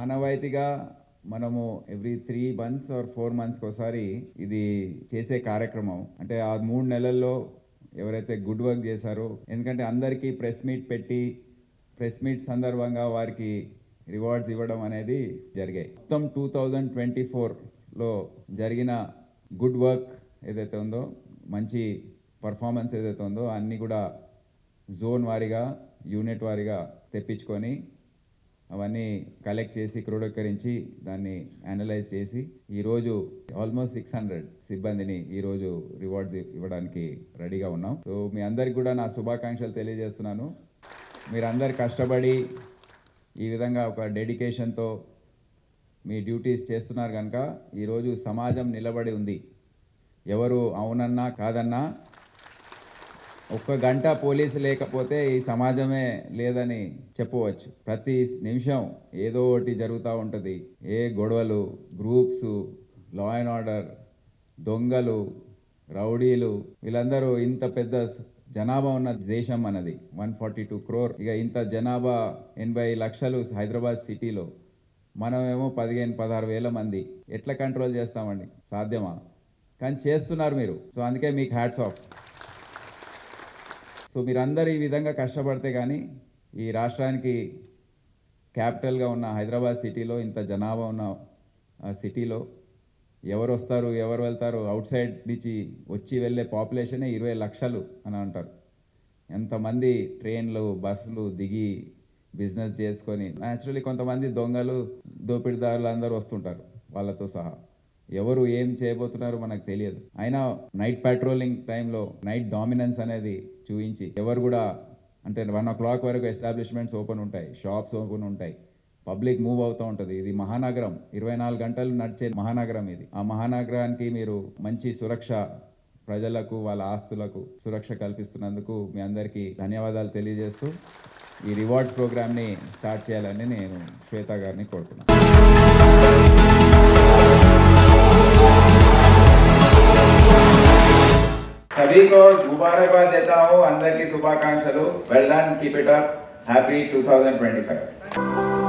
ఆనవాయితీగా మనము every 3 months or 4 months ఒకసారి ఇది చేసే కార్యక్రమం. అంటే ఆ 3 నెలల్లో ఎవరైతే గుడ్ వర్క్ చేశారో, ఎందుకంటే అందరికీ ప్రెస్ మీట్ పెట్టి ప్రెస్ మీట్ సందర్భంగా వారికి రివార్డ్స్ ఇవ్వడం అనేది జరిగాయి. మొత్తం 2024లో జరిగిన గుడ్ వర్క్ ఏదైతే ఉందో, మంచి పర్ఫార్మెన్స్ ఏదైతే ఉందో అన్నీ కూడా జోన్ వారీగా యూనిట్ వారీగా తెప్పించుకొని అవన్నీ కలెక్ట్ చేసి క్రోడీకరించి దాన్ని అనలైజ్ చేసి ఈరోజు ఆల్మోస్ట్ 600 సిబ్బందిని ఈరోజు రివార్డ్స్ ఇవ్వడానికి రెడీగా ఉన్నాం. సో మీ అందరికి కూడా నా శుభాకాంక్షలు తెలియజేస్తున్నాను. మీరందరు కష్టపడి ఈ విధంగా ఒక డెడికేషన్తో మీ డ్యూటీస్ చేస్తున్నారు కనుక ఈరోజు సమాజం నిలబడి ఉంది. ఎవరు అవునన్నా కాదన్నా, ఒక్క గంట పోలీసు లేకపోతే ఈ సమాజమే లేదని చెప్పవచ్చు. ప్రతి నిమిషం ఏదో ఒకటి జరుగుతూ ఉంటుంది. ఏ గొడవలు, గ్రూప్స్, లా అండ్ ఆర్డర్, దొంగలు, రౌడీలు, వీళ్ళందరూ ఇంత పెద్ద జనాభా ఉన్న దేశం మనది, 142 crore. ఇక ఇంత జనాభా 80 లక్షలు హైదరాబాద్ సిటీలో, మనమేమో 15-16 వేల మంది. ఎట్లా కంట్రోల్ చేస్తామండి? సాధ్యమా? కానీ చేస్తున్నారు మీరు. సో అందుకే మీకు హ్యాట్స్ ఆఫ్. సో మీరందరూ ఈ విధంగా కష్టపడితే కానీ ఈ రాష్ట్రానికి క్యాపిటల్గా ఉన్న హైదరాబాద్ సిటీలో, ఇంత జనాభా ఉన్న సిటీలో ఎవరు వస్తారు, ఎవరు వెళ్తారు? అవుట్ సైడ్ నుంచి వచ్చి వెళ్ళే పాపులేషనే 20 లక్షలు అని అంటారు. ఎంతమంది ట్రైన్లు, బస్సులు దిగి బిజినెస్ చేసుకొని, న్యాచురలీ కొంతమంది దొంగలు, దోపిడీదారులు అందరూ వస్తుంటారు వాళ్ళతో సహా. ఎవరు ఏం చేయబోతున్నారో మనకు తెలియదు. అయినా నైట్ పెట్రోలింగ్ టైంలో నైట్ డామినెన్స్ అనేది చూపించి ఎవరు కూడా, అంటే 1 o'clock వరకు ఎస్టాబ్లిష్మెంట్స్ ఓపెన్ ఉంటాయి, షాప్స్ ఓపెన్ ఉంటాయి, పబ్లిక్ మూవ్ అవుతూ ఉంటుంది. ఇది మహానగరం, 24 గంటలు నడిచే మహానగరం ఇది. ఆ మహానగరానికి మీరు మంచి సురక్ష, ప్రజలకు వాళ్ళ ఆస్తులకు సురక్ష కల్పిస్తున్నందుకు మీ అందరికీ ధన్యవాదాలు తెలియజేస్తూ ఈ రివార్డ్స్ ప్రోగ్రామ్ని స్టార్ట్ చేయాలని నేను శ్వేత గారిని కోరుతున్నాను. सभी को मुबारकबाद देता हूँ, अंदर की शुभाकांक्षलु. Well done, keep it up. Happy 2025.